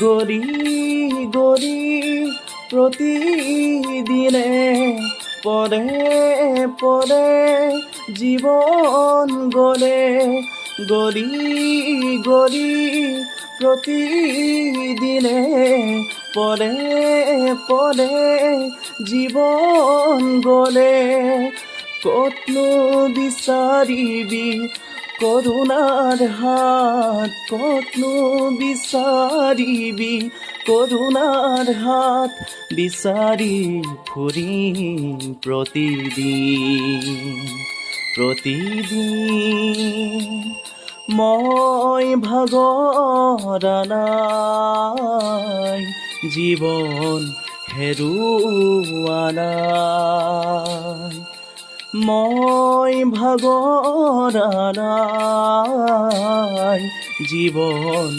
গড়ি গড়ি প্রতিদিনে পরে পরে জীবন গড়ে, গড়ি গড়ি প্রতিদিনে পরে পরে জীবন গড়ে। কতনো বিচারিবি করুণার হাত, কতনো বিচারিবি করুণার হাত, বিচারি ফুরি প্রতিদিন প্রতিদিন। মই ভাগৰা নাই, জীৱন হেৰুৱা নাই। মই ভাগৰা নাই, জীৱন